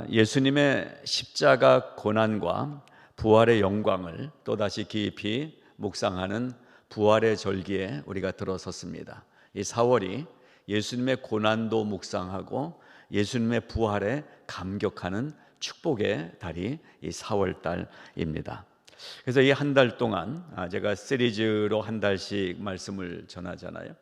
예수님의 십자가 고난과 부활의 영광을 또다시 깊이 묵상하는 부활의 절기에 우리가 들어섰습니다. 이 4월이 예수님의 고난도 묵상하고 예수님의 부활에 감격하는 축복의 달이 이 4월 달입니다. 그래서 이 한 달 동안 제가 시리즈로 한 달씩 말씀을 전하잖아요.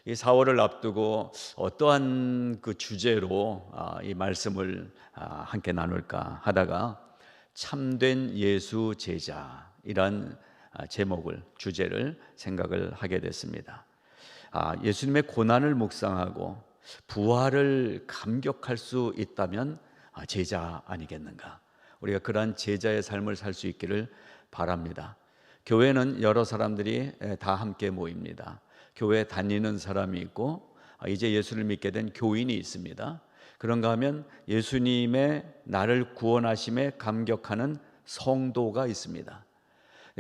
이 4월을 앞두고 어떠한 그 주제로 이 말씀을 함께 나눌까 하다가 참된 예수 제자이란 제목을, 주제를 생각을 하게 됐습니다. 예수님의 고난을 묵상하고 부활을 감격할 수 있다면 제자 아니겠는가? 우리가 그러한 제자의 삶을 살 수 있기를 바랍니다. 교회는 여러 사람들이 다 함께 모입니다. 교회 다니는 사람이 있고 이제 예수를 믿게 된 교인이 있습니다. 그런가 하면 예수님의 나를 구원하심에 감격하는 성도가 있습니다.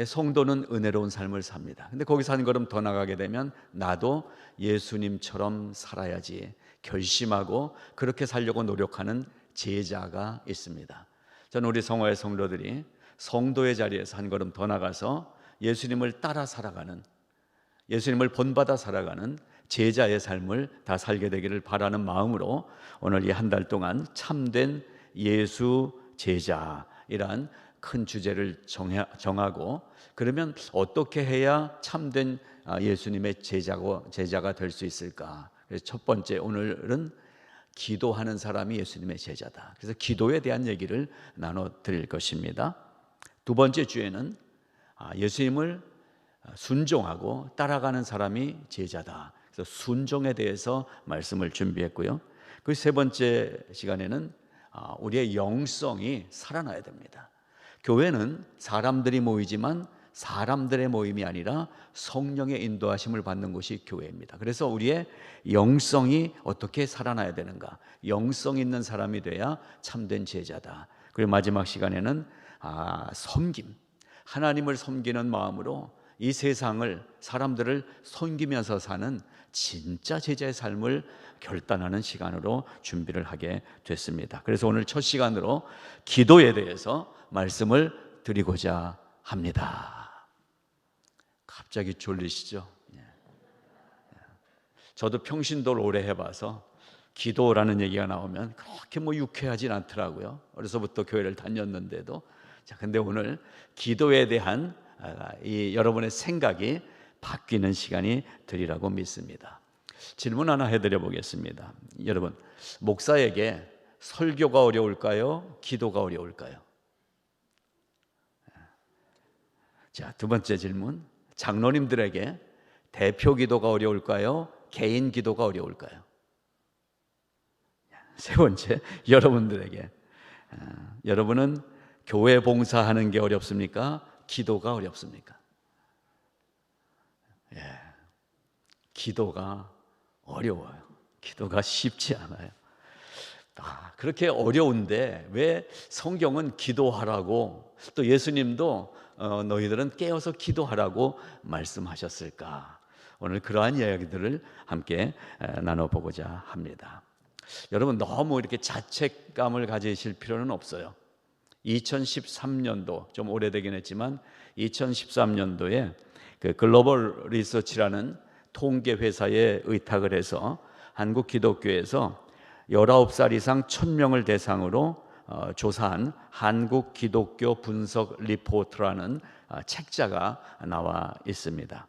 성도는 은혜로운 삶을 삽니다. 근데 거기서 한 걸음 더 나가게 되면 나도 예수님처럼 살아야지 결심하고 그렇게 살려고 노력하는 제자가 있습니다. 저는 우리 성화의 성도들이 성도의 자리에서 한 걸음 더 나가서 예수님을 따라 살아가는, 예수님을 본받아 살아가는 제자의 삶을 다 살게 되기를 바라는 마음으로 오늘 이 한 달 동안 참된 예수 제자이란 큰 주제를 정하고, 그러면 어떻게 해야 참된 예수님의 제자가 될 수 있을까? 그래서 첫 번째, 오늘은 기도하는 사람이 예수님의 제자다. 그래서 기도에 대한 얘기를 나눠 드릴 것입니다. 두 번째 주에는 예수님을 순종하고 따라가는 사람이 제자다. 그래서 순종에 대해서 말씀을 준비했고요. 그 세 번째 시간에는 우리의 영성이 살아나야 됩니다. 교회는 사람들이 모이지만 사람들의 모임이 아니라 성령의 인도하심을 받는 곳이 교회입니다. 그래서 우리의 영성이 어떻게 살아나야 되는가? 영성 있는 사람이 돼야 참된 제자다. 그리고 마지막 시간에는 섬김, 하나님을 섬기는 마음으로 이 세상을, 사람들을 섬기면서 사는 진짜 제자의 삶을 결단하는 시간으로 준비를 하게 됐습니다. 그래서 오늘 첫 시간으로 기도에 대해서 말씀을 드리고자 합니다. 갑자기 졸리시죠? 저도 평신도를 오래 해봐서 기도라는 얘기가 나오면 그렇게 유쾌하진 않더라고요. 어려서부터 교회를 다녔는데도. 근데 오늘 기도에 대한 여러분의 생각이 바뀌는 시간이 되리라고 믿습니다. 질문 하나 해드려 보겠습니다. 여러분, 목사에게 설교가 어려울까요? 기도가 어려울까요? 자, 두 번째 질문, 장로님들에게 대표 기도가 어려울까요? 개인 기도가 어려울까요? 세 번째, 여러분들에게 여러분은 교회 봉사하는 게 어렵습니까? 기도가 어렵습니까? 기도가 어려워요. 기도가 쉽지 않아요. 그렇게 어려운데 왜 성경은 기도하라고, 또 예수님도 너희들은 깨어서 기도하라고 말씀하셨을까? 오늘 그러한 이야기들을 함께 나눠보고자 합니다. 여러분, 너무 이렇게 자책감을 가지실 필요는 없어요. 2013년도, 좀 오래되긴 했지만 2013년도에 그 글로벌 리서치라는 통계 회사에 의탁을 해서 한국 기독교에서 19살 이상 1000명을 대상으로 조사한 한국 기독교 분석 리포트라는 책자가 나와 있습니다.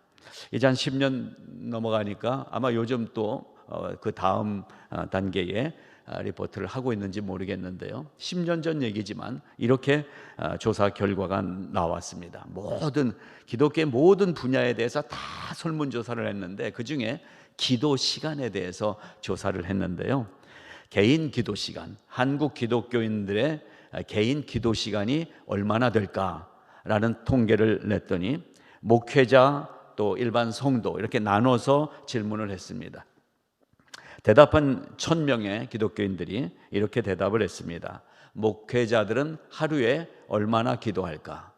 이제 한 10년 넘어가니까 아마 요즘 또 그 다음 단계의 리포트를 하고 있는지 모르겠는데요. 10년 전 얘기지만 이렇게 조사 결과가 나왔습니다. 기독교의 모든 분야에 대해서 다 설문조사를 했는데 그중에 기도 시간에 대해서 조사를 했는데요. 개인 기도 시간, 한국 기독교인들의 개인 기도 시간이 얼마나 될까라는 통계를 냈더니 목회자 또 일반 성도 이렇게 나눠서 질문을 했습니다. 대답한 1000명의 기독교인들이 이렇게 대답을 했습니다. 목회자들은 하루에 얼마나 기도할까?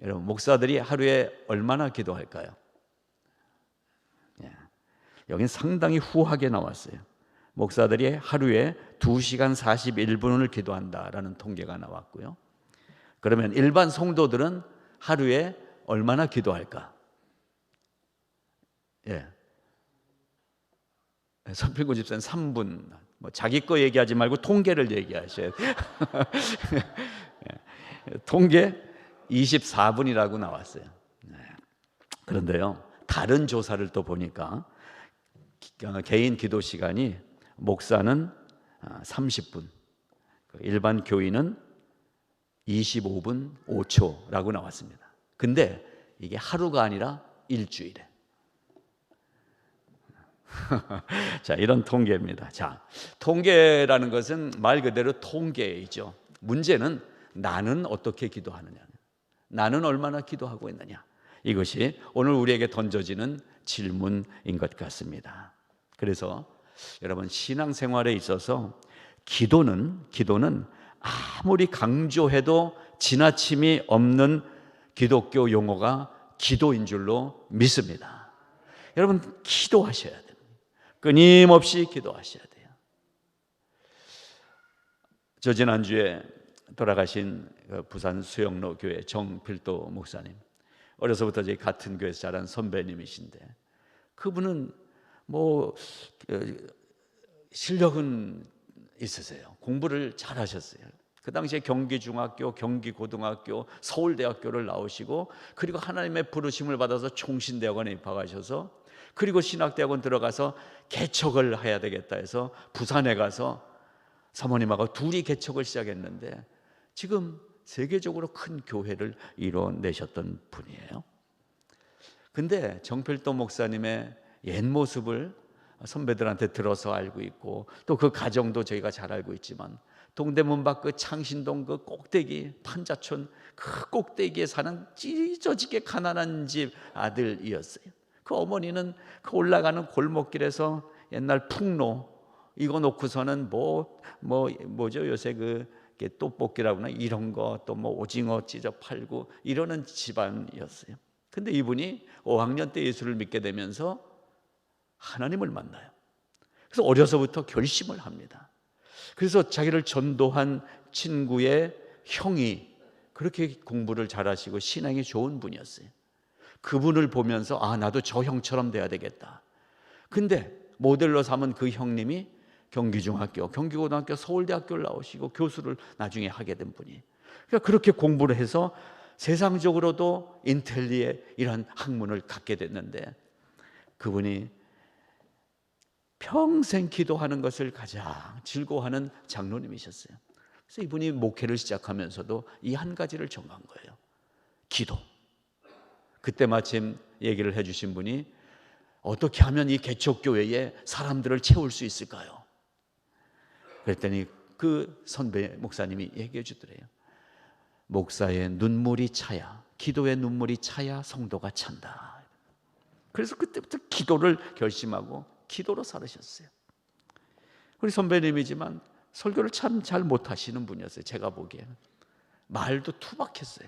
여러분, 목사들이 하루에 얼마나 기도할까요? 여긴 상당히 후하게 나왔어요. 목사들이 하루에 2시간 41분을 기도한다라는 통계가 나왔고요. 그러면 일반 성도들은 하루에 얼마나 기도할까? 예. 서필구 집사는 3분. 뭐 자기 거 얘기하지 말고 통계를 얘기하셔야 돼요. 통계 24분이라고 나왔어요. 그런데요, 다른 조사를 또 보니까 개인 기도 시간이 목사는 30분, 일반 교인은 25분 5초라고 나왔습니다. 근데 이게 하루가 아니라 일주일에. 자, 이런 통계입니다. 자, 통계라는 것은 말 그대로 통계이죠. 문제는 나는 어떻게 기도하느냐, 나는 얼마나 기도하고 있느냐, 이것이 오늘 우리에게 던져지는 질문인 것 같습니다. 그래서 여러분, 신앙생활에 있어서 기도는 아무리 강조해도 지나침이 없는 기독교 용어가 기도인 줄로 믿습니다. 여러분, 기도하셔야 돼요. 끊임없이 기도하셔야 돼요. 저 지난주에 돌아가신 부산 수영로 교회 정필도 목사님, 어려서부터 저희 같은 교회에서 자란 선배님이신데, 그분은 뭐 실력은 있으세요. 공부를 잘하셨어요. 그 당시에 경기중학교, 경기고등학교, 서울대학교를 나오시고, 그리고 하나님의 부르심을 받아서 총신대학원에 입학하셔서, 그리고 신학대학원 들어가서 개척을 해야 되겠다 해서 부산에 가서 사모님하고 둘이 개척을 시작했는데, 지금 세계적으로 큰 교회를 이뤄내셨던 분이에요. 근데 정필도 목사님의 옛 모습을 선배들한테 들어서 알고 있고, 또 그 가정도 저희가 잘 알고 있지만, 동대문 밖 그 창신동 그 꼭대기 판자촌 그 꼭대기에 사는 찢어지게 가난한 집 아들이었어요. 그 어머니는 그 올라가는 골목길에서 옛날 풍로 이거 놓고서는 뭐죠 요새 그 떡볶이라고나 이런 거, 또 뭐 오징어 찢어 팔고 이러는 집안이었어요. 근데 이분이 5학년 때 예수를 믿게 되면서 하나님을 만나요. 그래서 어려서부터 결심을 합니다. 그래서 자기를 전도한 친구의 형이 그렇게 공부를 잘하시고 신앙이 좋은 분이었어요. 그분을 보면서 나도 저 형처럼 돼야 되겠다. 근데 모델로 삼은 그 형님이 경기중학교, 경기고등학교, 서울대학교를 나오시고 교수를 나중에 하게 된 분이. 그러니까 그렇게 공부를 해서 세상적으로도 인텔리의 이런 학문을 갖게 됐는데, 그분이 평생 기도하는 것을 가장 즐거워하는 장로님이셨어요. 그래서 이분이 목회를 시작하면서도 이 한 가지를 정한 거예요. 기도. 그때 마침 얘기를 해주신 분이 어떻게 하면 이 개척교회에 사람들을 채울 수 있을까요? 그랬더니 그 선배 목사님이 얘기해 주더래요. 목사의 눈물이 차야, 기도의 눈물이 차야 성도가 찬다. 그래서 그때부터 기도를 결심하고 기도로 살으셨어요. 우리 선배님이지만 설교를 참 잘 못하시는 분이었어요. 제가 보기에는 말도 투박했어요.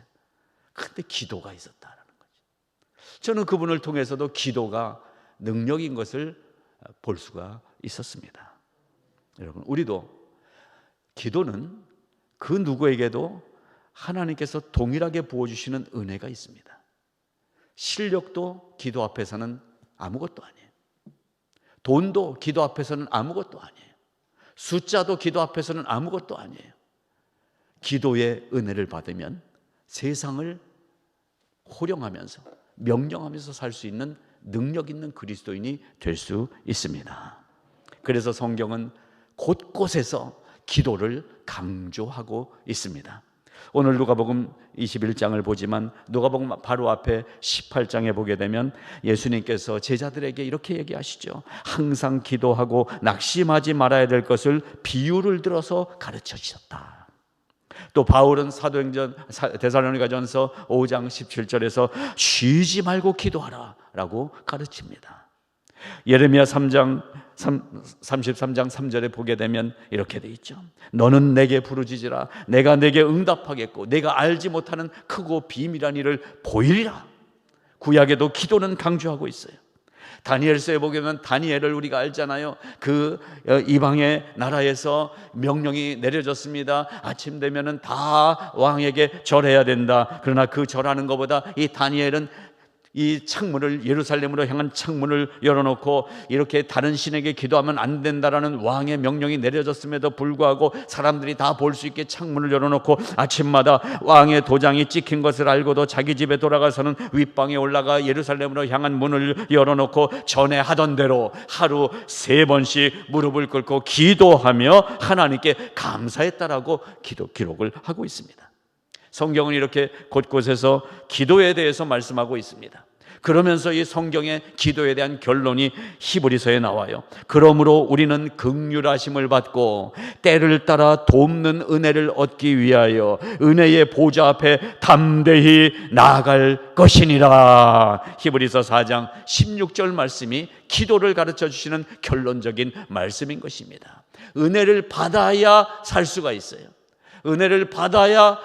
근데 기도가 있었다라는 거죠. 저는 그분을 통해서도 기도가 능력인 것을 볼 수가 있었습니다. 여러분, 우리도 기도는 그 누구에게도 하나님께서 동일하게 부어주시는 은혜가 있습니다. 실력도 기도 앞에서는 아무것도 아니에요. 돈도 기도 앞에서는 아무것도 아니에요. 숫자도 기도 앞에서는 아무것도 아니에요. 기도의 은혜를 받으면 세상을 호령하면서 명령하면서 살 수 있는 능력 있는 그리스도인이 될 수 있습니다. 그래서 성경은 곳곳에서 기도를 강조하고 있습니다. 오늘 누가복음 21장을 보지만 누가복음 바로 앞에 18장에 보게 되면 예수님께서 제자들에게 이렇게 얘기하시죠. 항상 기도하고 낙심하지 말아야 될 것을 비유를 들어서 가르쳐 주셨다. 또 바울은 사도행전 데살로니가전서 5장 17절에서 쉬지 말고 기도하라 라고 가르칩니다. 예레미야 3장 33장 3절에 보게 되면 이렇게 돼 있죠. 너는 내게 부르짖으라 내가 내게 응답하겠고 내가 알지 못하는 크고 비밀한 일을 보이리라. 구약에도 기도는 강조하고 있어요. 다니엘서에 보면 다니엘을 우리가 알잖아요. 그 이방의 나라에서 명령이 내려졌습니다. 아침 되면은 다 왕에게 절해야 된다. 그러나 그 절하는 것보다 이 다니엘은 이 창문을, 예루살렘으로 향한 창문을 열어놓고 이렇게 다른 신에게 기도하면 안 된다라는 왕의 명령이 내려졌음에도 불구하고 사람들이 다 볼 수 있게 창문을 열어놓고 아침마다 왕의 도장이 찍힌 것을 알고도 자기 집에 돌아가서는 윗방에 올라가 예루살렘으로 향한 문을 열어놓고 전에 하던 대로 하루 3번씩 무릎을 꿇고 기도하며 하나님께 감사했다라고 기록을 하고 있습니다. 성경은 이렇게 곳곳에서 기도에 대해서 말씀하고 있습니다. 그러면서 이 성경의 기도에 대한 결론이 히브리서에 나와요. 그러므로 우리는 긍휼하심을 받고 때를 따라 돕는 은혜를 얻기 위하여 은혜의 보좌 앞에 담대히 나아갈 것이니라. 히브리서 4장 16절 말씀이 기도를 가르쳐 주시는 결론적인 말씀인 것입니다. 은혜를 받아야 살 수가 있어요. 은혜를 받아야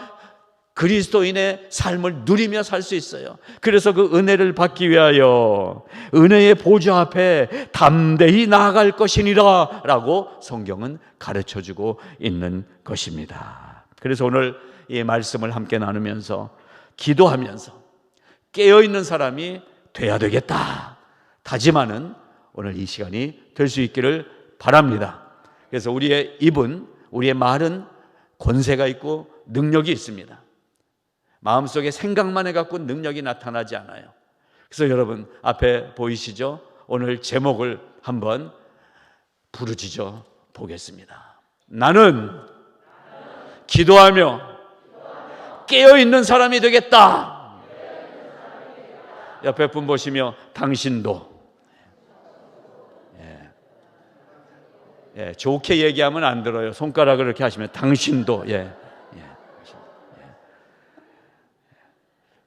그리스도인의 삶을 누리며 살 수 있어요. 그래서 그 은혜를 받기 위하여 은혜의 보좌 앞에 담대히 나아갈 것이니라 라고 성경은 가르쳐주고 있는 것입니다. 그래서 오늘 이 말씀을 함께 나누면서 기도하면서 깨어있는 사람이 돼야 되겠다 다짐하는 오늘 이 시간이 될 수 있기를 바랍니다. 그래서 우리의 입은, 우리의 말은 권세가 있고 능력이 있습니다. 마음속에 생각만 해갖고 능력이 나타나지 않아요. 그래서 여러분 앞에 보이시죠? 오늘 제목을 한번 부르짖어 보겠습니다. 나는 기도하며 깨어있는 사람이 되겠다. 옆에 분 보시며 당신도. 좋게 얘기하면 안 들어요. 손가락을 이렇게 하시면 당신도.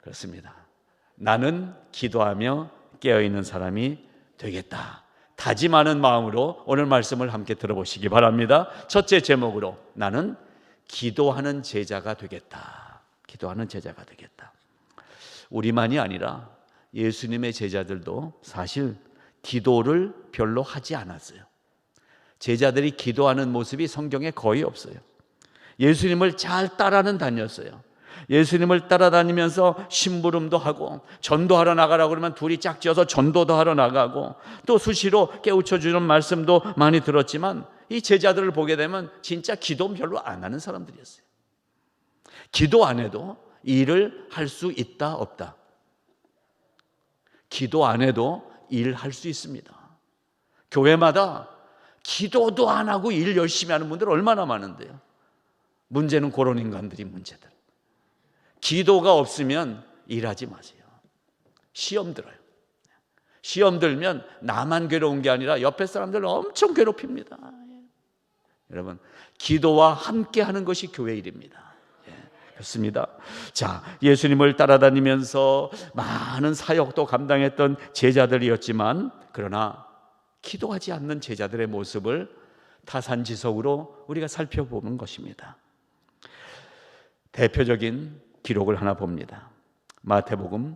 그렇습니다. 나는 기도하며 깨어있는 사람이 되겠다. 다짐하는 마음으로 오늘 말씀을 함께 들어보시기 바랍니다. 첫째 제목으로 나는 기도하는 제자가 되겠다. 기도하는 제자가 되겠다. 우리만이 아니라 예수님의 제자들도 사실 기도를 별로 하지 않았어요. 제자들이 기도하는 모습이 성경에 거의 없어요. 예수님을 잘 따라는 다녔어요. 예수님을 따라다니면서 심부름도 하고 전도하러 나가라고 그러면 둘이 짝지어서 전도도 하러 나가고 또 수시로 깨우쳐주는 말씀도 많이 들었지만 이 제자들을 보게 되면 진짜 기도 별로 안 하는 사람들이었어요. 기도 안 해도 일을 할 수 있다 없다? 기도 안 해도 일할 수 있습니다. 교회마다 기도도 안 하고 일 열심히 하는 분들 얼마나 많은데요. 문제는 그런 인간들이 문제들. 기도가 없으면 일하지 마세요. 시험 들어요. 시험 들면 나만 괴로운 게 아니라 옆에 사람들 엄청 괴롭힙니다. 여러분, 기도와 함께 하는 것이 교회 일입니다. 그렇습니다. 자, 예수님을 따라다니면서 많은 사역도 감당했던 제자들이었지만 그러나 기도하지 않는 제자들의 모습을 타산지석으로 우리가 살펴보는 것입니다. 대표적인 기록을 하나 봅니다. 마태복음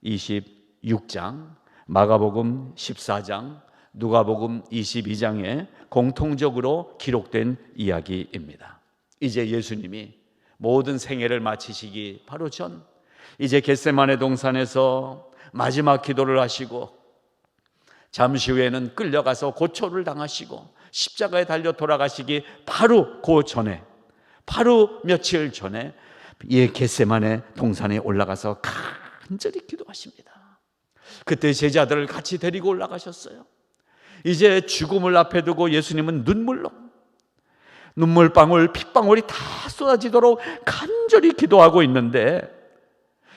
26장, 마가복음 14장, 누가복음 22장에 공통적으로 기록된 이야기입니다. 이제 예수님이 모든 생애를 마치시기 바로 전 이제 겟세마네 동산에서 마지막 기도를 하시고 잠시 후에는 끌려가서 고초를 당하시고 십자가에 달려 돌아가시기 바로 그 전에, 바로 며칠 전에 이 겟세마네 동산에 올라가서 간절히 기도하십니다. 그때 제자들을 같이 데리고 올라가셨어요. 이제 죽음을 앞에 두고 예수님은 눈물방울, 핏방울이 다 쏟아지도록 간절히 기도하고 있는데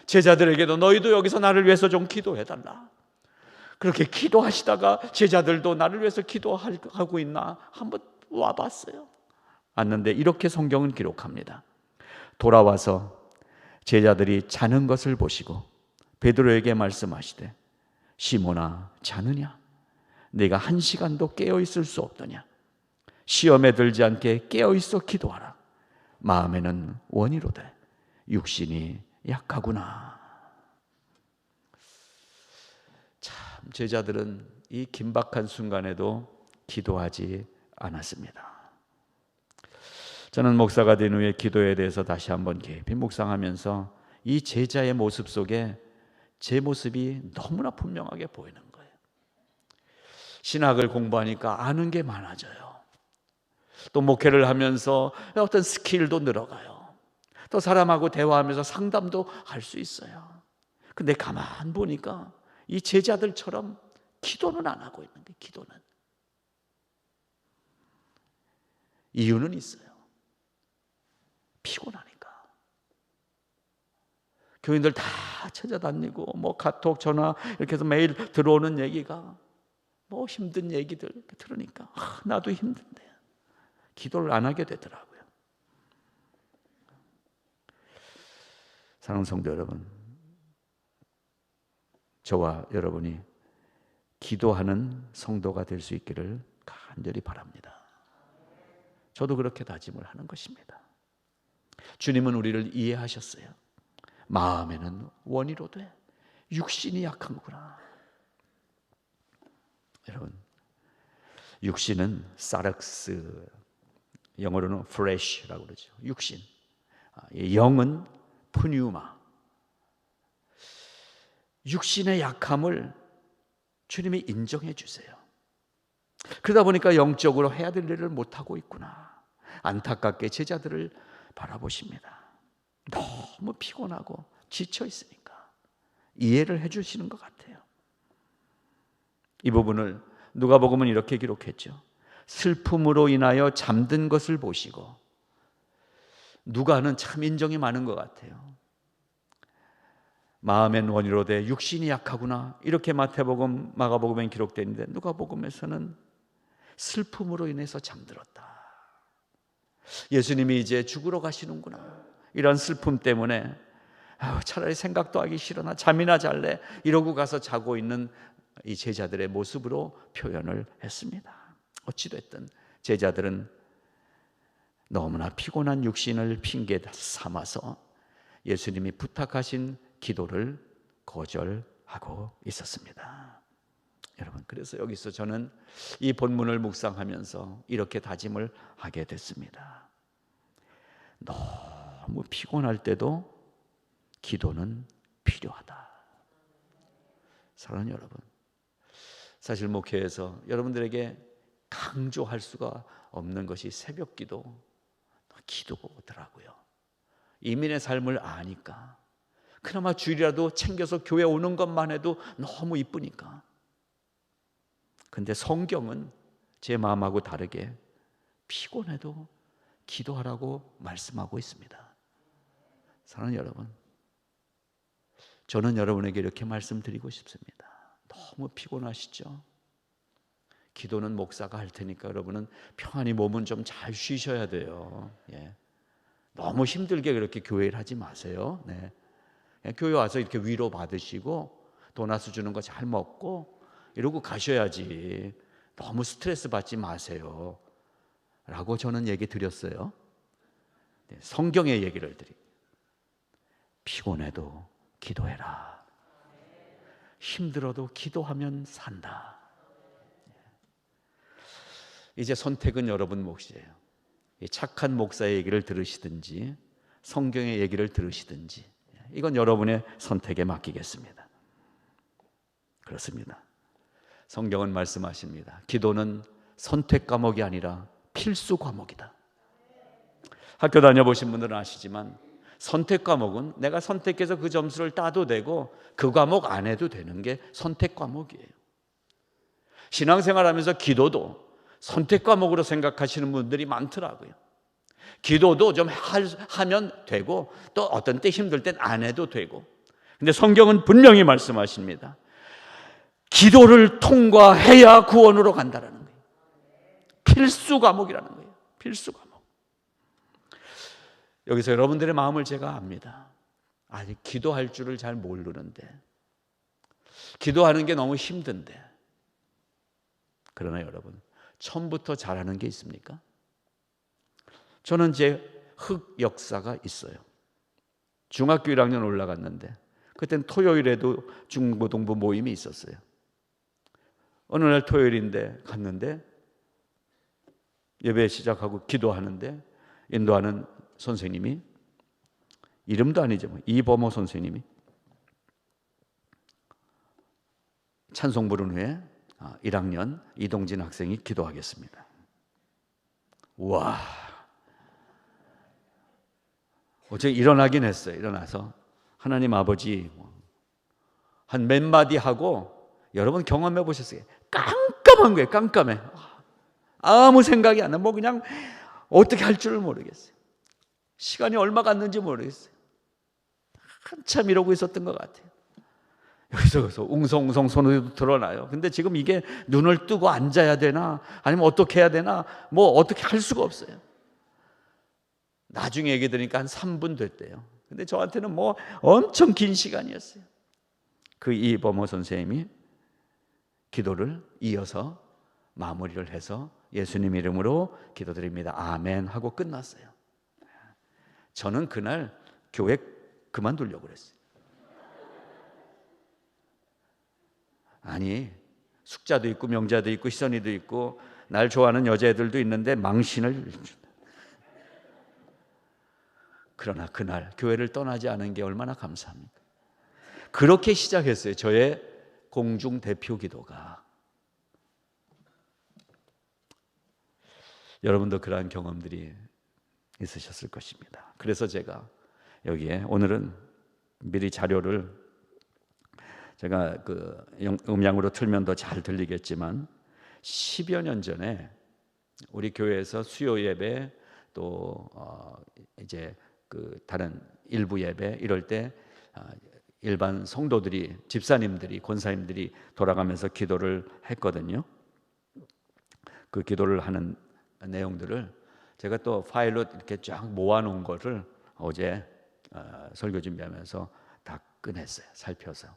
제자들에게도 너희도 여기서 나를 위해서 좀 기도해달라. 그렇게 기도하시다가 제자들도 나를 위해서 기도하고 있나 한번 와봤어요. 왔는데 이렇게 성경은 기록합니다. 돌아와서 제자들이 자는 것을 보시고 베드로에게 말씀하시되 시몬아 자느냐? 네가 1시간도 깨어있을 수 없더냐? 시험에 들지 않게 깨어있어 기도하라. 마음에는 원이로되 육신이 약하구나. 참 제자들은 이 긴박한 순간에도 기도하지 않았습니다. 저는 목사가 된 후에 기도에 대해서 다시 한번 깊이 묵상하면서 이 제자의 모습 속에 제 모습이 너무나 분명하게 보이는 거예요. 신학을 공부하니까 아는 게 많아져요. 또 목회를 하면서 어떤 스킬도 늘어가요. 또 사람하고 대화하면서 상담도 할 수 있어요. 근데 가만 보니까 이 제자들처럼 기도는 안 하고 있는 거예요. 기도는. 이유는 있어요. 피곤하니까. 교인들 다 찾아다니고 뭐 카톡 전화 이렇게 해서 매일 들어오는 얘기가 뭐 힘든 얘기들 들으니까 나도 힘든데 기도를 안 하게 되더라고요. 사랑하는 성도 여러분, 저와 여러분이 기도하는 성도가 될 수 있기를 간절히 바랍니다. 저도 그렇게 다짐을 하는 것입니다. 주님은 우리를 이해하셨어요. 마음에는 원이로되 육신이 약한구나. 여러분, 육신은 사륵스, 영어로는 flesh라고 그러죠. 육신. 영은 푸뉴마. 육신의 약함을 주님이 인정해 주세요. 그러다 보니까 영적으로 해야 될 일을 못하고 있구나. 안타깝게 제자들을 바라보십니다. 너무 피곤하고 지쳐 있으니까 이해를 해 주시는 것 같아요. 이 부분을 누가복음은 이렇게 기록했죠. 슬픔으로 인하여 잠든 것을 보시고. 누가는 참 인정이 많은 것 같아요. 마음엔 원이로되 육신이 약하구나, 이렇게 마태복음, 마가복음엔 기록되어 있는데 누가복음에서는 슬픔으로 인해서 잠들었다. 예수님이 이제 죽으러 가시는구나, 이런 슬픔 때문에 차라리 생각도 하기 싫으나 잠이나 잘래, 이러고 가서 자고 있는 이 제자들의 모습으로 표현을 했습니다. 어찌됐든 제자들은 너무나 피곤한 육신을 핑계 삼아서 예수님이 부탁하신 기도를 거절하고 있었습니다. 여러분, 그래서 여기서 저는 이 본문을 묵상하면서 이렇게 다짐을 하게 됐습니다. 너무 피곤할 때도 기도는 필요하다. 사랑하는 여러분, 사실 목회에서 여러분들에게 강조할 수가 없는 것이 새벽 기도더라고요. 이민의 삶을 아니까, 그나마 주일이라도 챙겨서 교회 오는 것만 해도 너무 이쁘니까. 근데 성경은 제 마음하고 다르게 피곤해도 기도하라고 말씀하고 있습니다. 사랑하는 여러분, 저는 여러분에게 이렇게 말씀드리고 싶습니다. 너무 피곤하시죠? 기도는 목사가 할 테니까 여러분은 평안히 몸은 좀 잘 쉬셔야 돼요. 너무 힘들게 그렇게 교회를 하지 마세요. 교회 와서 이렇게 위로 받으시고 도나스 주는 거 잘 먹고 이러고 가셔야지. 너무 스트레스 받지 마세요 라고 저는 얘기 드렸어요. 성경의 얘기를 드립니다. 피곤해도 기도해라. 힘들어도 기도하면 산다. 이제 선택은 여러분 몫이에요. 착한 목사의 얘기를 들으시든지 성경의 얘기를 들으시든지, 이건 여러분의 선택에 맡기겠습니다. 그렇습니다. 성경은 말씀하십니다. 기도는 선택 과목이 아니라 필수 과목이다. 학교 다녀보신 분들은 아시지만 선택 과목은 내가 선택해서 그 점수를 따도 되고 그 과목 안 해도 되는 게 선택 과목이에요. 신앙생활하면서 기도도 선택 과목으로 생각하시는 분들이 많더라고요. 기도도 좀 하면 되고 또 어떤 때 힘들 땐 안 해도 되고. 근데 성경은 분명히 말씀하십니다. 기도를 통과해야 구원으로 간다라는 거예요. 필수 과목이라는 거예요. 필수 과목. 여기서 여러분들의 마음을 제가 압니다. 아직 기도할 줄을 잘 모르는데, 기도하는 게 너무 힘든데. 그러나 여러분, 처음부터 잘하는 게 있습니까? 저는 제 흑 역사가 있어요. 중학교 1학년 올라갔는데 그때는 토요일에도 중고등부 모임이 있었어요. 어느 날 토요일인데 갔는데 예배 시작하고 기도하는데 인도하는 선생님이, 이름도 아니죠, 이범호 선생님이 찬송 부른 후에 1학년 이동진 학생이 기도하겠습니다. 우와, 어제 일어나긴 했어요. 일어나서 하나님 아버지 한 몇 마디 하고, 여러분 경험해 보셨어요? 깜깜한 거예요. 깜깜해. 아무 생각이 안 나. 그냥 어떻게 할 줄을 모르겠어요. 시간이 얼마 갔는지 모르겠어요. 한참 이러고 있었던 것 같아요. 여기서 웅성웅성 소리도 드러나요. 근데 지금 이게 눈을 뜨고 앉아야 되나, 아니면 어떻게 해야 되나, 어떻게 할 수가 없어요. 나중에 얘기 들으니까 한 3분 됐대요. 근데 저한테는 엄청 긴 시간이었어요. 그 이범호 선생님이 기도를 이어서 마무리를 해서 예수님 이름으로 기도드립니다, 아멘 하고 끝났어요. 저는 그날 교회 그만두려고 그랬어요. 아니, 숙자도 있고 명자도 있고 희선이도 있고 날 좋아하는 여자애들도 있는데 망신을. 그러나 그날 교회를 떠나지 않은 게 얼마나 감사합니까? 그렇게 시작했어요, 저의 공중 대표 기도가. 여러분도 그러한 경험들이 있으셨을 것입니다. 그래서 제가 여기에 오늘은 미리 자료를 제가 음량으로 틀면 더 잘 들리겠지만 10여 년 전에 우리 교회에서 수요 예배 또 이제 다른 일부 예배 이럴 때 일반 성도들이, 집사님들이, 권사님들이 돌아가면서 기도를 했거든요. 그 기도를 하는 내용들을 제가 또 파일로 이렇게 쫙 모아놓은 거를 어제 설교 준비하면서 다 꺼냈어요. 살펴서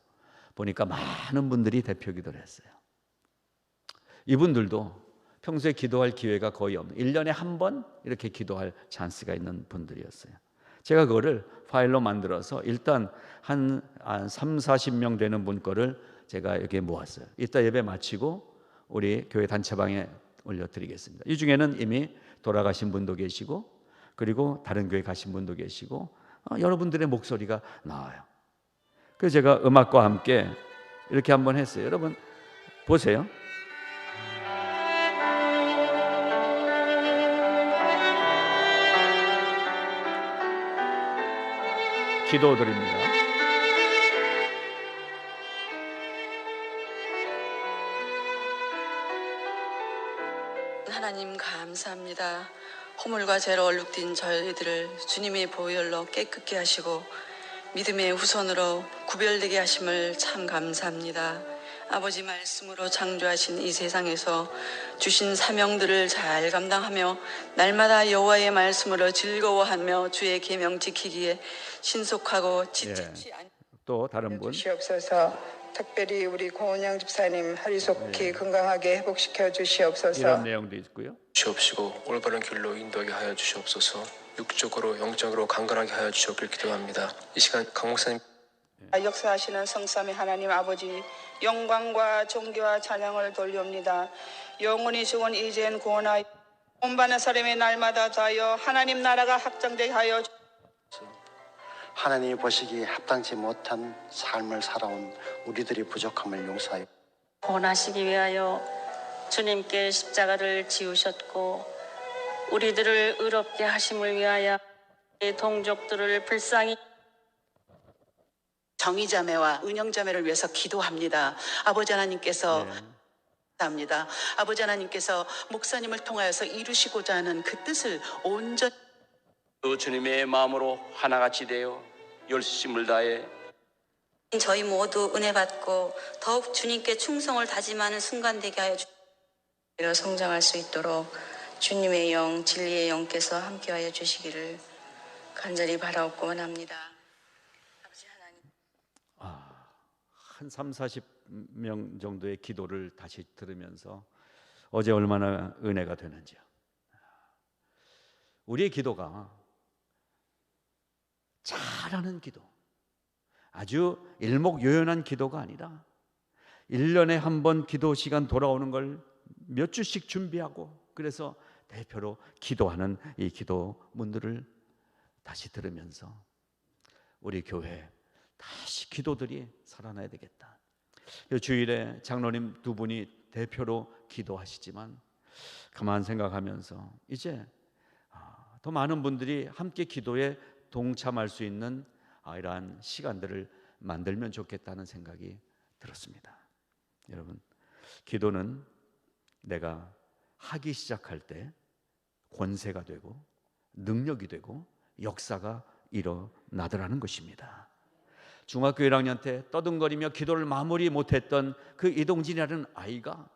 보니까 많은 분들이 대표 기도를 했어요. 이분들도 평소에 기도할 기회가 거의 없는, 1년에 한 번 이렇게 기도할 찬스가 있는 분들이었어요. 제가 그거를 파일로 만들어서 일단 한 3, 40명 되는 분 거를 제가 여기에 모았어요. 이따 예배 마치고 우리 교회 단체방에 올려드리겠습니다. 이 중에는 이미 돌아가신 분도 계시고, 그리고 다른 교회 가신 분도 계시고, 여러분들의 목소리가 나와요. 그래서 제가 음악과 함께 이렇게 한번 했어요. 여러분 보세요. 기도드립니다. 하나님 감사합니다. 허물과 죄로 얼룩진 저희들을 주님의 보혈로 깨끗게 하시고 믿음의 후손으로 구별되게 하심을 참 감사합니다. 아버지 말씀으로 창조하신 이 세상에서 주신 사명들을 잘 감당하며 날마다 여호와의 말씀으로 즐거워하며 주의 계명 지키기에 신속하고 지체치 않게 또 다른 분 주시옵소서. 특별히 우리 고은영 집사님 허리속히 건강하게 회복시켜 주시옵소서. 이런 내용도 있고요. 주옵시고 올바른 길로 인도하게 하여 주시옵소서. 육적으로 영적으로 강건하게 하여 주시옵길 기도합니다. 이 시간 강 목사님 역사하시는 성삼위 하나님 아버지, 영광과 존귀와 찬양을 돌려옵니다. 영원히 죽은 이젠 구원하여 본받는 사람의 날마다 다하여 하나님 나라가 확장되게 하여 하나님이 보시기에 합당치 못한 삶을 살아온 우리들의 부족함을 용서하여 구원하시기 위하여 주님께 십자가를 지우셨고 우리들을 의롭게 하심을 위하여 동족들을 불쌍히 정의자매와 은영자매를 위해서 기도합니다. 아버지 하나님께서 합니다. 아버지 하나님께서 목사님을 통하여서 이루시고자 하는 그 뜻을 온전히 주님의 마음으로 하나같이 되어 열심을 다해 저희 모두 은혜 받고 더욱 주님께 충성을 다짐하는 순간 되게 하여 주시기를 성장할 수 있도록 주님의 영, 진리의 영께서 함께하여 주시기를 간절히 바라옵고만 합니다. 아버지 하나님. 한 3, 40명 정도의 기도를 다시 들으면서 어제 얼마나 은혜가 되는지요. 우리의 기도가 잘하는 기도, 아주 일목요연한 기도가 아니라 1년에 한 번 기도 시간 돌아오는 걸 몇 주씩 준비하고, 그래서 대표로 기도하는 이 기도문들을 다시 들으면서 우리 교회 다시 기도들이 살아나야 되겠다. 주일에 장로님 두 분이 대표로 기도하시지만 가만 생각하면서 이제 더 많은 분들이 함께 기도에 동참할 수 있는 이러한 시간들을 만들면 좋겠다는 생각이 들었습니다. 여러분, 기도는 내가 하기 시작할 때 권세가 되고 능력이 되고 역사가 일어나더라는 것입니다. 중학교 1학년 때 떠듬거리며 기도를 마무리 못했던 그 이동진이라는 아이가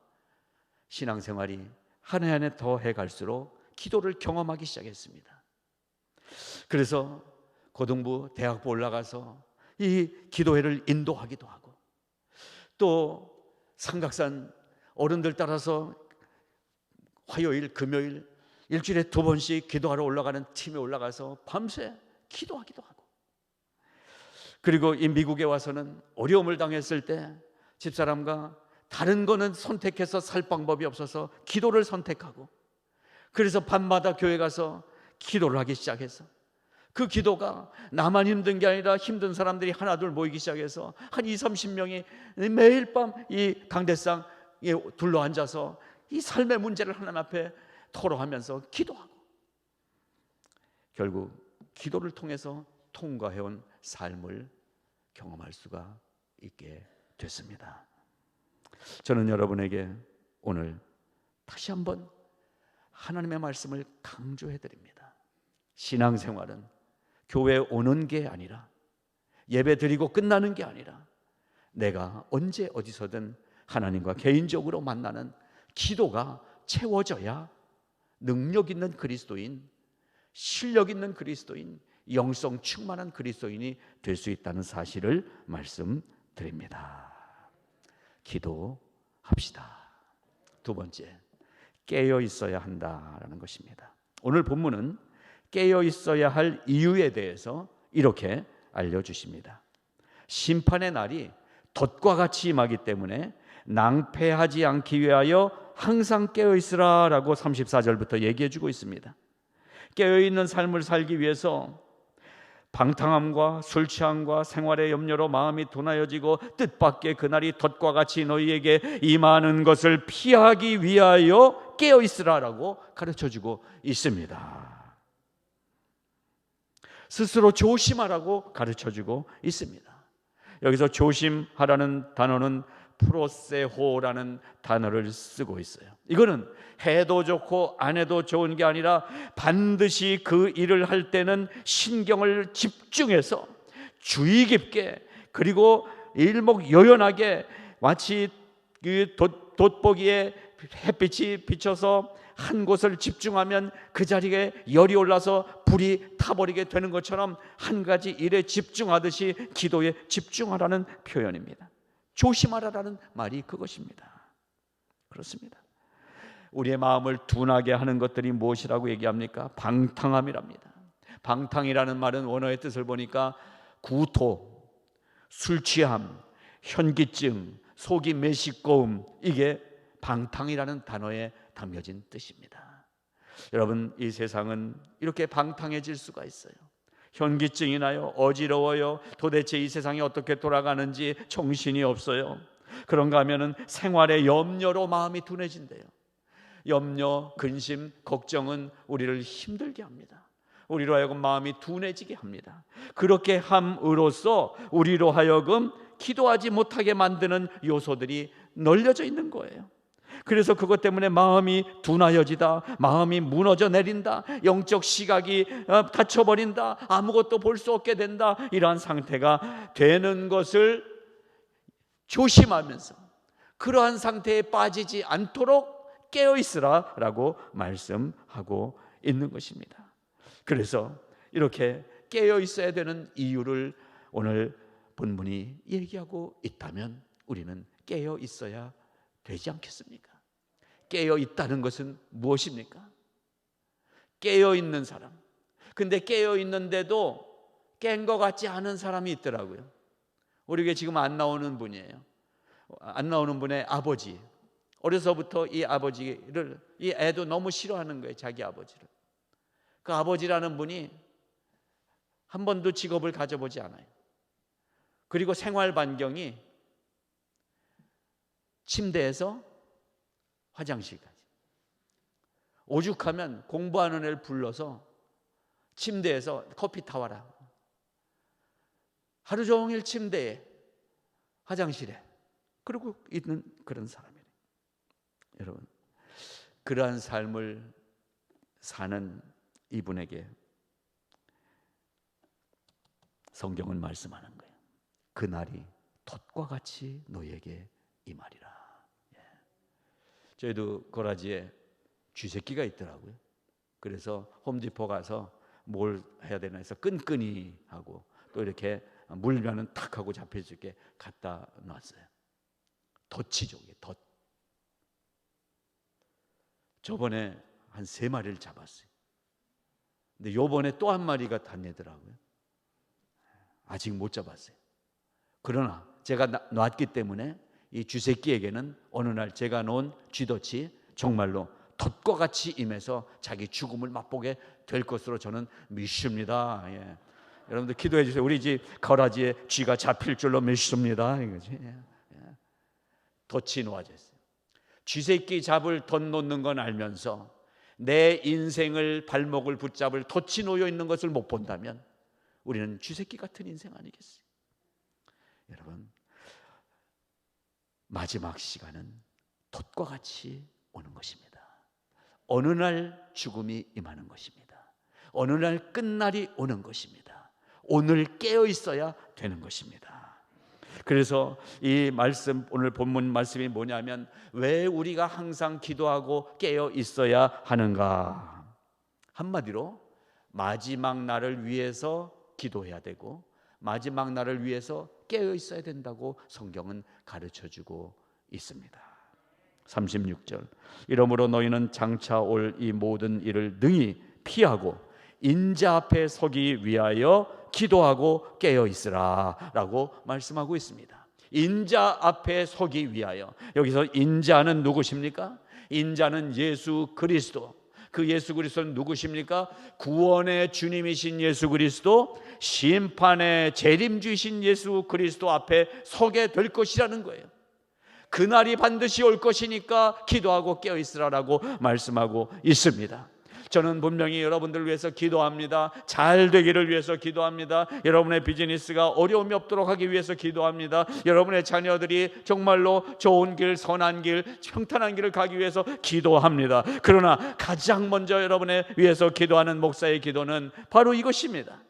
신앙생활이 한 해 한 해 더 해갈수록 기도를 경험하기 시작했습니다. 그래서 고등부, 대학부 올라가서 이 기도회를 인도하기도 하고, 또 삼각산 어른들 따라서 화요일, 금요일 일주일에 2번씩 기도하러 올라가는 팀에 올라가서 밤새 기도하기도 하고, 그리고 이 미국에 와서는 어려움을 당했을 때 집사람과 다른 거는 선택해서 살 방법이 없어서 기도를 선택하고, 그래서 밤마다 교회 가서 기도를 하기 시작해서 그 기도가 나만 힘든 게 아니라 힘든 사람들이 하나둘 모이기 시작해서 한 20-30명이 매일 밤 이 강대상에 둘러앉아서 이 삶의 문제를 하나님 앞에 토로하면서 기도하고, 결국 기도를 통해서 통과해온 삶을 경험할 수가 있게 됐습니다. 저는 여러분에게 오늘 다시 한번 하나님의 말씀을 강조해 드립니다. 신앙생활은 교회에 오는 게 아니라, 예배 드리고 끝나는 게 아니라, 내가 언제 어디서든 하나님과 개인적으로 만나는 기도가 채워져야 능력 있는 그리스도인, 실력 있는 그리스도인, 영성 충만한 그리스도인이 될 수 있다는 사실을 말씀드립니다. 기도합시다. 두 번째, 깨어 있어야 한다라는 것입니다. 오늘 본문은 깨어 있어야 할 이유에 대해서 이렇게 알려주십니다. 심판의 날이 덫과 같이 임하기 때문에 낭패하지 않기 위하여 항상 깨어 있으라 라고 34절부터 얘기해 주고 있습니다. 깨어 있는 삶을 살기 위해서 방탕함과 술 취함과 생활의 염려로 마음이 둔하여지고 뜻밖의 그날이 덫과 같이 너희에게 임하는 것을 피하기 위하여 깨어 있으라라고 가르쳐주고 있습니다. 스스로 조심하라고 가르쳐주고 있습니다. 여기서 조심하라는 단어는 프로세호라는 단어를 쓰고 있어요. 이거는 해도 좋고 안 해도 좋은 게 아니라 반드시 그 일을 할 때는 신경을 집중해서 주의 깊게, 그리고 일목요연하게, 마치 그 돋보기에 햇빛이 비쳐서 한 곳을 집중하면 그 자리에 열이 올라서 불이 타버리게 되는 것처럼 한 가지 일에 집중하듯이 기도에 집중하라는 표현입니다. 조심하라라는 말이 그것입니다. 그렇습니다. 우리의 마음을 둔하게 하는 것들이 무엇이라고 얘기합니까? 방탕함이랍니다. 방탕이라는 말은 원어의 뜻을 보니까 구토, 술 취함, 현기증, 속이 메시꺼움, 이게 방탕이라는 단어에 담겨진 뜻입니다. 여러분, 이 세상은 이렇게 방탕해질 수가 있어요. 현기증이 나요. 어지러워요. 도대체 이 세상이 어떻게 돌아가는지 정신이 없어요. 그런가 하면은 생활의 염려로 마음이 둔해진대요. 염려, 근심, 걱정은 우리를 힘들게 합니다. 우리로 하여금 마음이 둔해지게 합니다. 그렇게 함으로써 우리로 하여금 기도하지 못하게 만드는 요소들이 널려져 있는 거예요. 그래서 그것 때문에 마음이 둔하여지다, 마음이 무너져 내린다, 영적 시각이 닫혀버린다, 아무것도 볼 수 없게 된다, 이러한 상태가 되는 것을 조심하면서 그러한 상태에 빠지지 않도록 깨어있으라 라고 말씀하고 있는 것입니다. 그래서 이렇게 깨어있어야 되는 이유를 오늘 본문이 얘기하고 있다면 우리는 깨어있어야 되지 않겠습니까? 깨어있다는 것은 무엇입니까? 깨어있는 사람. 근데 깨어있는데도 깬 것 같지 않은 사람이 있더라고요. 우리 교회 지금 안 나오는 분이에요. 안 나오는 분의 아버지, 어려서부터 이 아버지를, 이 애도 너무 싫어하는 거예요, 자기 아버지를. 그 아버지라는 분이 한 번도 직업을 가져보지 않아요. 그리고 생활 반경이 침대에서 화장실까지. 오죽하면 공부하는 애를 불러서 침대에서 커피 타와라. 하루 종일 침대에, 화장실에 그러고 있는 그런 사람이에요. 여러분, 그러한 삶을 사는 이분에게 성경은 말씀하는 거예요. 그날이 돛과 같이 너희에게 임하리라. 저희도 고라지에 쥐새끼가 있더라고요. 그래서 홈디포 가서 뭘 해야 되나 해서 끈끈이 하고 또 이렇게 물면은 탁 하고 잡힐 수 있게 갖다 놨어요. 덫이죠, 이게 덫. 저번에 한 3마리를 잡았어요. 근데 요번에 또 한 마리가 다니더라고요. 아직 못 잡았어요. 그러나 제가 놨기 때문에 이 쥐새끼에게는 어느 날 제가 놓은 쥐덫이 정말로 덫과 같이 임해서 자기 죽음을 맛보게 될 것으로 저는 믿습니다. 예. 여러분들 기도해 주세요. 우리 집 거라지에 쥐가 잡힐 줄로 믿습니다. 이거지. 예. 덫이 놓아져 있어요. 쥐새끼 잡을 덫 놓는 건 알면서 내 인생을 발목을 붙잡을 덫이 놓여 있는 것을 못 본다면 우리는 쥐새끼 같은 인생 아니겠어요? 여러분, 마지막 시간은 덫과 같이 오는 것입니다. 어느 날 죽음이 임하는 것입니다. 어느 날 끝날이 오는 것입니다. 오늘 깨어 있어야 되는 것입니다. 그래서 이 말씀, 오늘 본문 말씀이 뭐냐면 왜 우리가 항상 기도하고 깨어 있어야 하는가? 한마디로 마지막 날을 위해서 기도해야 되고 마지막 날을 위해서 깨어 있어야 된다고 성경은 가르쳐주고 있습니다. 36절, 이러므로 너희는 장차 올 이 모든 일을 능히 피하고 인자 앞에 서기 위하여 기도하고 깨어 있으라 라고 말씀하고 있습니다. 인자 앞에 서기 위하여, 여기서 인자는 누구십니까? 인자는 예수 그리스도. 그 예수 그리스도는 누구십니까? 구원의 주님이신 예수 그리스도, 심판의 재림주이신 예수 그리스도 앞에 서게 될 것이라는 거예요. 그날이 반드시 올 것이니까 기도하고 깨어 있으라라고 말씀하고 있습니다. 저는 분명히 여러분들을 위해서 기도합니다. 잘 되기를 위해서 기도합니다. 여러분의 비즈니스가 어려움이 없도록 하기 위해서 기도합니다. 여러분의 자녀들이 정말로 좋은 길, 선한 길, 평탄한 길을 가기 위해서 기도합니다. 그러나 가장 먼저 여러분의 위해서 기도하는 목사의 기도는 바로 이것입니다.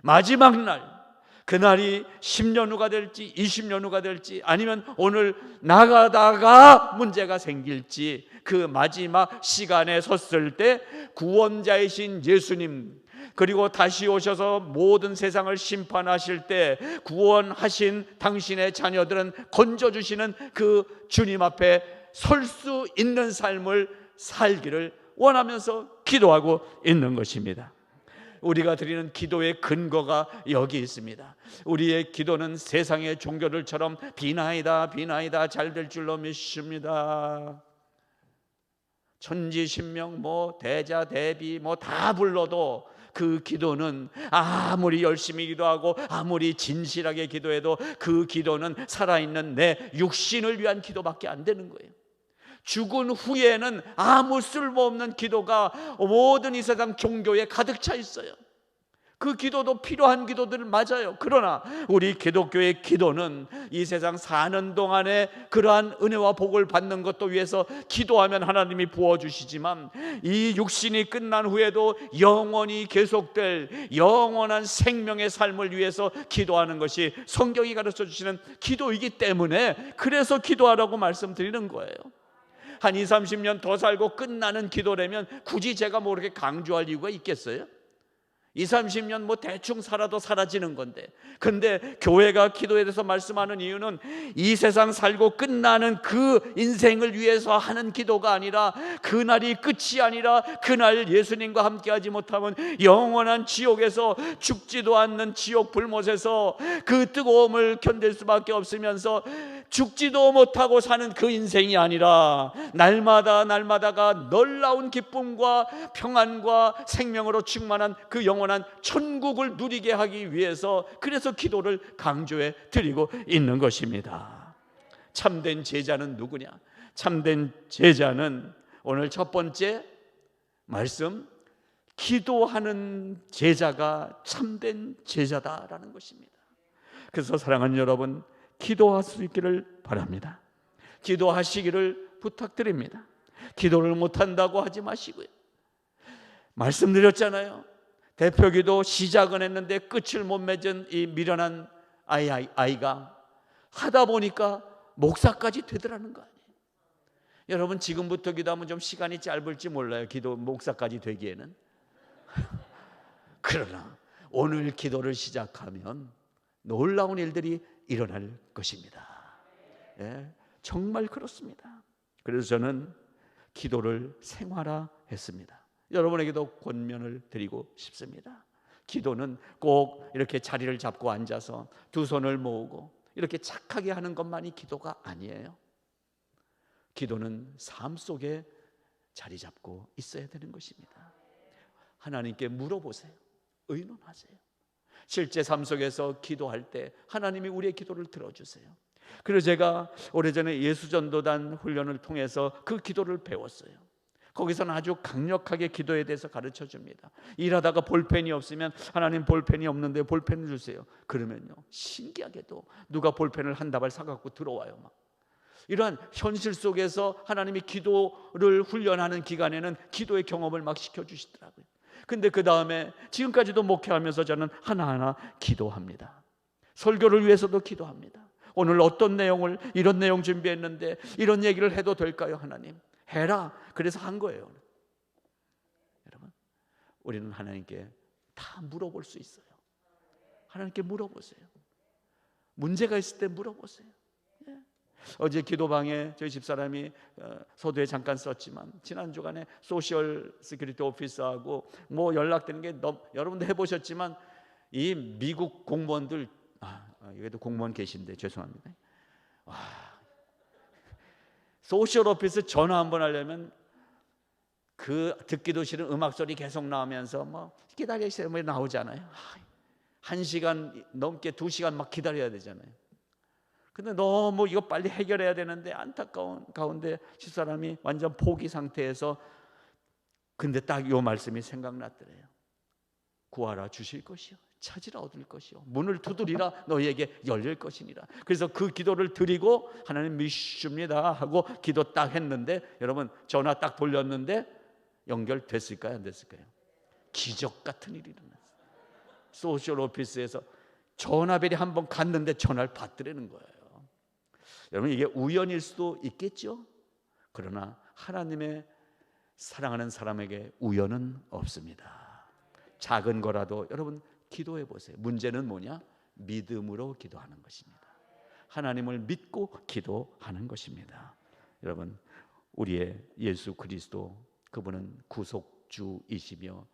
마지막 날, 그날이 10년 후가 될지 20년 후가 될지 아니면 오늘 나가다가 문제가 생길지, 그 마지막 시간에 섰을 때 구원자이신 예수님, 그리고 다시 오셔서 모든 세상을 심판하실 때 구원하신 당신의 자녀들은 건져주시는 그 주님 앞에 설 수 있는 삶을 살기를 원하면서 기도하고 있는 것입니다. 우리가 드리는 기도의 근거가 여기 있습니다. 우리의 기도는 세상의 종교들처럼 비나이다 비나이다 잘 될 줄로 믿습니다. 천지신명 대자 대비 다 불러도 그 기도는 아무리 열심히 기도하고 아무리 진실하게 기도해도 그 기도는 살아있는 내 육신을 위한 기도밖에 안 되는 거예요. 죽은 후에는 아무 쓸모없는 기도가 모든 이 세상 종교에 가득 차 있어요. 그 기도도 필요한 기도들 맞아요. 그러나 우리 기독교의 기도는 이 세상 사는 동안에 그러한 은혜와 복을 받는 것도 위해서 기도하면 하나님이 부어주시지만 이 육신이 끝난 후에도 영원히 계속될 영원한 생명의 삶을 위해서 기도하는 것이 성경이 가르쳐주시는 기도이기 때문에 그래서 기도하라고 말씀드리는 거예요. 한 20, 30년 더 살고 끝나는 기도라면 굳이 제가 이렇게 강조할 이유가 있겠어요? 20, 30년 대충 살아도 사라지는 건데, 근데 교회가 기도에 대해서 말씀하는 이유는 이 세상 살고 끝나는 그 인생을 위해서 하는 기도가 아니라, 그날이 끝이 아니라 그날 예수님과 함께하지 못하면 영원한 지옥에서 죽지도 않는 지옥 불못에서 그 뜨거움을 견딜 수밖에 없으면서 죽지도 못하고 사는 그 인생이 아니라 날마다가 놀라운 기쁨과 평안과 생명으로 충만한 그 영원한 천국을 누리게 하기 위해서 그래서 기도를 강조해 드리고 있는 것입니다. 참된 제자는 누구냐? 참된 제자는 오늘 첫 번째 말씀, 기도하는 제자가 참된 제자다라는 것입니다. 그래서 사랑하는 여러분, 기도할 수 있기를 바랍니다. 기도하시기를 부탁드립니다. 기도를 못한다고 하지 마시고요. 말씀드렸잖아요. 대표기도 시작은 했는데 끝을 못 맺은 이 미련한 아이가 하다 보니까 목사까지 되더라는 거 아니에요. 여러분, 지금부터 기도하면 좀 시간이 짧을지 몰라요. 기도 목사까지 되기에는. 그러나 오늘 기도를 시작하면 놀라운 일들이 일어날 것입니다. 예, 정말 그렇습니다. 그래서 저는 기도를 생활화했습니다. 여러분에게도 권면을 드리고 싶습니다. 기도는 꼭 이렇게 자리를 잡고 앉아서 두 손을 모으고 이렇게 착하게 하는 것만이 기도가 아니에요. 기도는 삶 속에 자리 잡고 있어야 되는 것입니다. 하나님께 물어보세요. 의논하세요. 실제 삶 속에서 기도할 때 하나님이 우리의 기도를 들어주세요. 그래서 제가 오래전에 예수전도단 훈련을 통해서 그 기도를 배웠어요. 거기서는 아주 강력하게 기도에 대해서 가르쳐 줍니다. 일하다가 볼펜이 없으면 하나님 볼펜이 없는데 볼펜을 주세요. 그러면요, 신기하게도 누가 볼펜을 한 다발 사갖고 들어와요. 막 이러한 현실 속에서 하나님이 기도를 훈련하는 기간에는 기도의 경험을 막 시켜주시더라고요. 근데 그 다음에 지금까지도 목회하면서 저는 하나하나 기도합니다. 설교를 위해서도 기도합니다. 오늘 어떤 내용을, 이런 내용 준비했는데 이런 얘기를 해도 될까요? 하나님 해라. 그래서 한 거예요. 여러분, 우리는 하나님께 다 물어볼 수 있어요. 하나님께 물어보세요. 문제가 있을 때 물어보세요. 어제 기도방에 저희 집사람이 서두에 잠깐 썼지만 지난 주간에 소셜 시큐리티 오피스하고 뭐 연락되는 게 여러분도 해보셨지만 이 미국 공무원들, 여기도 공무원 계신데 죄송합니다. 소셜 오피스 전화 한번 하려면 그 듣기도 싫은 음악 소리 계속 나오면서 뭐 기다리세요 뭐 나오잖아요. 1시간 넘게 2시간 막 기다려야 되잖아요. 근데 너무 이거 빨리 해결해야 되는데 안타까운 가운데 집사람이 완전 포기 상태에서, 근데 딱 이 말씀이 생각났더래요. 구하라 주실 것이요, 찾으라 얻을 것이요, 문을 두드리라 너희에게 열릴 것이니라. 그래서 그 기도를 드리고 하나님 믿습니다 하고 기도 딱 했는데, 여러분 전화 딱 돌렸는데 연결됐을까요? 안 됐을까요? 기적 같은 일이 일어났어요. 소셜 오피스에서 전화벨이 한번 갔는데 전화를 받더라는 거예요. 여러분, 이게 우연일 수도 있겠죠. 그러나 하나님의 사랑하는 사람에게 우연은 없습니다. 작은 거라도 여러분 기도해 보세요. 문제는 뭐냐? 믿음으로 기도하는 것입니다. 하나님을 믿고 기도하는 것입니다. 여러분, 우리의 예수 그리스도, 그분은 구속주이시며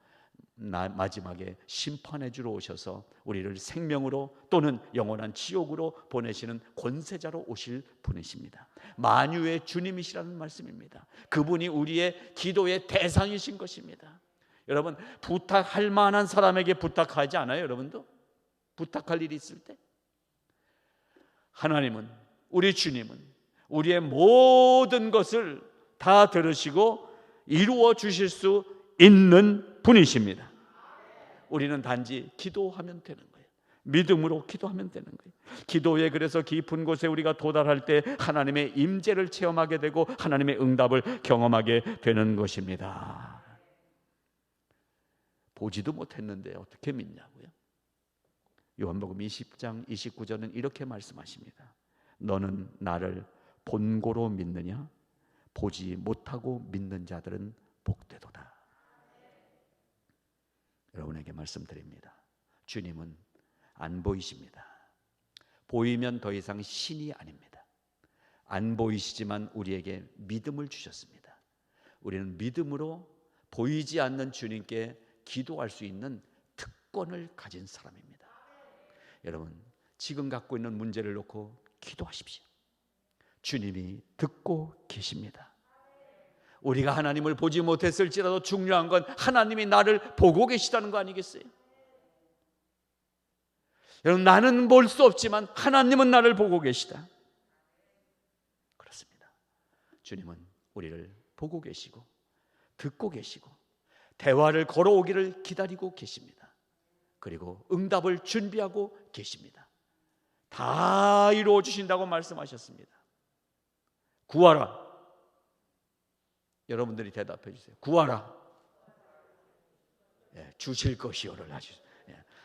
마지막에 심판해 주러 오셔서 우리를 생명으로 또는 영원한 지옥으로 보내시는 권세자로 오실 분이십니다. 만유의 주님이시라는 말씀입니다. 그분이 우리의 기도의 대상이신 것입니다. 여러분, 부탁할 만한 사람에게 부탁하지 않아요? 여러분도 부탁할 일이 있을 때 하나님은, 우리 주님은 우리의 모든 것을 다 들으시고 이루어 주실 수 있는 분이십니다. 우리는 단지 기도하면 되는 거예요. 믿음으로 기도하면 되는 거예요. 기도에 그래서 깊은 곳에 우리가 도달할 때 하나님의 임재를 체험하게 되고 하나님의 응답을 경험하게 되는 것입니다. 보지도 못했는데 어떻게 믿냐고요? 요한복음 20장 29절은 이렇게 말씀하십니다. 너는 나를 본고로 믿느냐? 보지 못하고 믿는 자들은 복되도다. 여러분에게 말씀드립니다. 주님은 안 보이십니다. 보이면 더 이상 신이 아닙니다. 안 보이시지만 우리에게 믿음을 주셨습니다. 우리는 믿음으로 보이지 않는 주님께 기도할 수 있는 특권을 가진 사람입니다. 여러분, 지금 갖고 있는 문제를 놓고 기도하십시오. 주님이 듣고 계십니다. 우리가 하나님을 보지 못했을지라도 중요한 건 하나님이 나를 보고 계시다는 거 아니겠어요? 여러분, 나는 볼 수 없지만 하나님은 나를 보고 계시다. 그렇습니다. 주님은 우리를 보고 계시고 듣고 계시고 대화를 걸어오기를 기다리고 계십니다. 그리고 응답을 준비하고 계십니다. 다 이루어 주신다고 말씀하셨습니다. 구하라. 여러분들이 대답해 주세요. 구하라. 주실 것이요를 하시죠.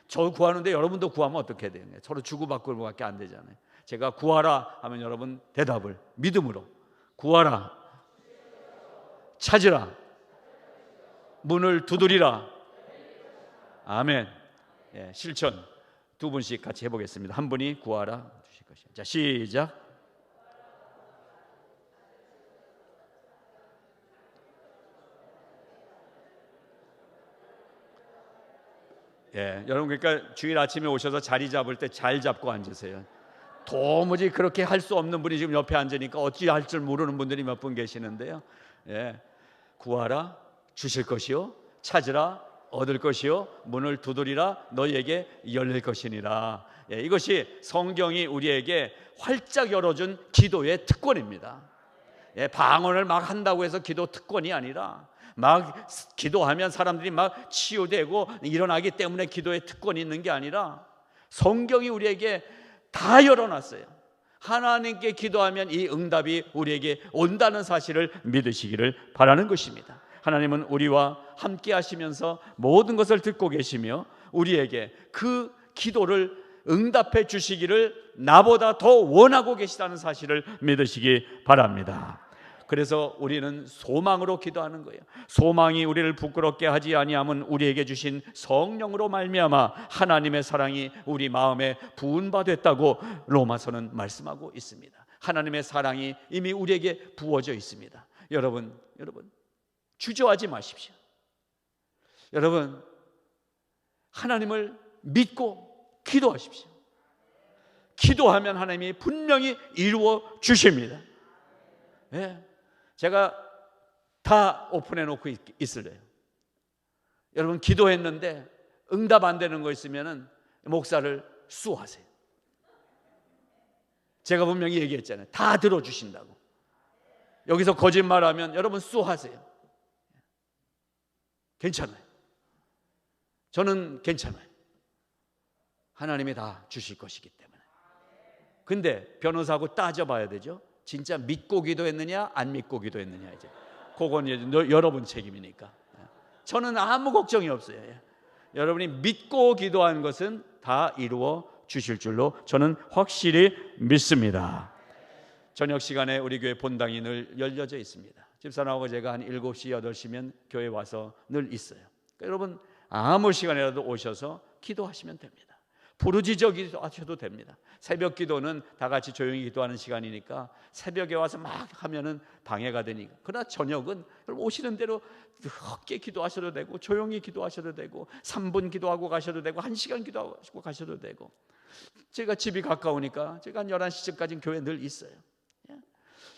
저 구하는데 여러분도 구하면 어떻게 돼요? 서로 주고받고 밖에 안 되잖아요. 제가 구하라 하면 여러분 대답을 믿음으로 구하라, 찾으라, 문을 두드리라. 아멘. 실천 두 분씩 같이 해보겠습니다. 한 분이 구하라 주실 것이요. 자, 시작. 여러분, 그러니까 주일 아침에 오셔서 자리 잡을 때 잘 잡고 앉으세요. 도무지 그렇게 할 수 없는 분이 지금 옆에 앉으니까 어찌 할 줄 모르는 분들이 몇 분 계시는데요. 구하라 주실 것이요, 찾으라 얻을 것이요, 문을 두드리라 너희에게 열릴 것이니라. 이것이 성경이 우리에게 활짝 열어준 기도의 특권입니다. 방언을 막 한다고 해서 기도 특권이 아니라, 막 기도하면 사람들이 막 치유되고 일어나기 때문에 기도의 특권이 있는 게 아니라, 성경이 우리에게 다 열어놨어요. 하나님께 기도하면 이 응답이 우리에게 온다는 사실을 믿으시기를 바라는 것입니다. 하나님은 우리와 함께 하시면서 모든 것을 듣고 계시며 우리에게 그 기도를 응답해 주시기를 나보다 더 원하고 계시다는 사실을 믿으시기 바랍니다. 그래서 우리는 소망으로 기도하는 거예요. 소망이 우리를 부끄럽게 하지 아니함은 우리에게 주신 성령으로 말미암아 하나님의 사랑이 우리 마음에 부은바 됐다고 로마서는 말씀하고 있습니다. 하나님의 사랑이 이미 우리에게 부어져 있습니다. 여러분 주저하지 마십시오. 여러분, 하나님을 믿고 기도하십시오. 기도하면 하나님이 분명히 이루어 주십니다. 제가 다 오픈해 놓고 있을래요. 여러분, 기도했는데 응답 안 되는 거 있으면 목사를 수하세요. 제가 분명히 얘기했잖아요. 다 들어주신다고. 여기서 거짓말하면 여러분 수하세요. 괜찮아요. 저는 괜찮아요. 하나님이 다 주실 것이기 때문에. 근데 변호사하고 따져봐야 되죠. 진짜 믿고 기도했느냐 안 믿고 기도했느냐. 이제 그건 여러분 책임이니까. 저는 아무 걱정이 없어요. 여러분이 믿고 기도한 것은 다 이루어 주실 줄로 저는 확실히 믿습니다. 저녁 시간에 우리 교회 본당이 늘 열려져 있습니다. 집사람하고 제가 한 7시, 8시면 교회 와서 늘 있어요. 그러니까 여러분 아무 시간이라도 오셔서 기도하시면 됩니다. 부르짖어 기도하셔도 됩니다. 새벽 기도는 다 같이 조용히 기도하는 시간이니까 새벽에 와서 막 하면은 방해가 되니까. 그러나 저녁은 여러분 오시는 대로 헛게 기도하셔도 되고 조용히 기도하셔도 되고 3분 기도하고 가셔도 되고 1시간 기도하고 가셔도 되고. 제가 집이 가까우니까 제가 한 11시쯤까지는 교회에 늘 있어요.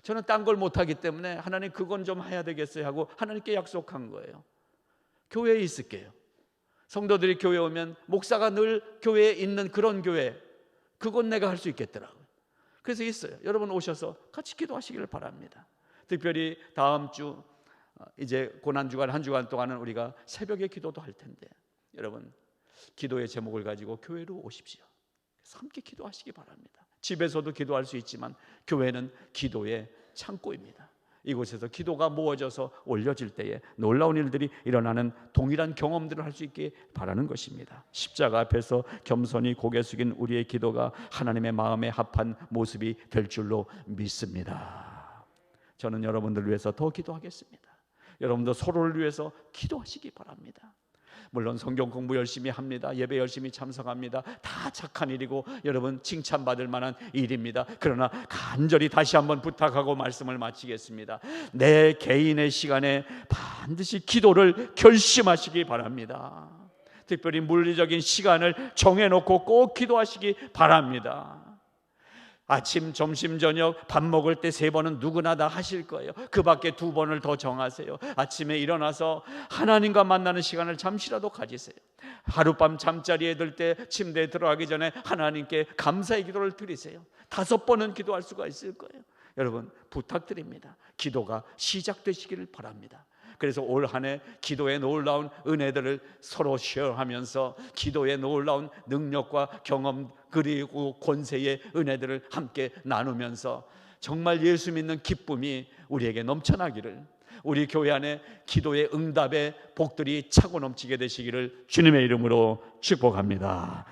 저는 딴 걸 못하기 때문에 하나님 그건 좀 해야 되겠어요 하고 하나님께 약속한 거예요. 교회에 있을게요. 성도들이 교회 오면 목사가 늘 교회에 있는 그런 교회, 그건 내가 할 수 있겠더라고요. 그래서 있어요. 여러분 오셔서 같이 기도하시기를 바랍니다. 특별히 다음 주 이제 고난주간 한 주간 동안은 우리가 새벽에 기도도 할 텐데 여러분 기도의 제목을 가지고 교회로 오십시오. 함께 기도하시기 바랍니다. 집에서도 기도할 수 있지만 교회는 기도의 창고입니다. 이곳에서 기도가 모아져서 올려질 때에 놀라운 일들이 일어나는 동일한 경험들을 할 수 있게 바라는 것입니다. 십자가 앞에서 겸손히 고개 숙인 우리의 기도가 하나님의 마음에 합한 모습이 될 줄로 믿습니다. 저는 여러분들을 위해서 더 기도하겠습니다. 여러분도 서로를 위해서 기도하시기 바랍니다. 물론 성경 공부 열심히 합니다. 예배 열심히 참석합니다. 다 착한 일이고 여러분 칭찬받을 만한 일입니다. 그러나 간절히 다시 한번 부탁하고 말씀을 마치겠습니다. 내 개인의 시간에 반드시 기도를 결심하시기 바랍니다. 특별히 물리적인 시간을 정해놓고 꼭 기도하시기 바랍니다. 아침, 점심, 저녁 밥 먹을 때 3번은 누구나 다 하실 거예요. 그 밖에 2번을 더 정하세요. 아침에 일어나서 하나님과 만나는 시간을 잠시라도 가지세요. 하룻밤 잠자리에 들 때 침대에 들어가기 전에 하나님께 감사의 기도를 드리세요. 5번은 기도할 수가 있을 거예요. 여러분, 부탁드립니다. 기도가 시작되시기를 바랍니다. 그래서 올 한 해 기도의 놀라운 은혜들을 서로 쉐어하면서 기도의 놀라운 능력과 경험 그리고 권세의 은혜들을 함께 나누면서 정말 예수 믿는 기쁨이 우리에게 넘쳐나기를, 우리 교회 안에 기도의 응답의 복들이 차고 넘치게 되시기를 주님의 이름으로 축복합니다.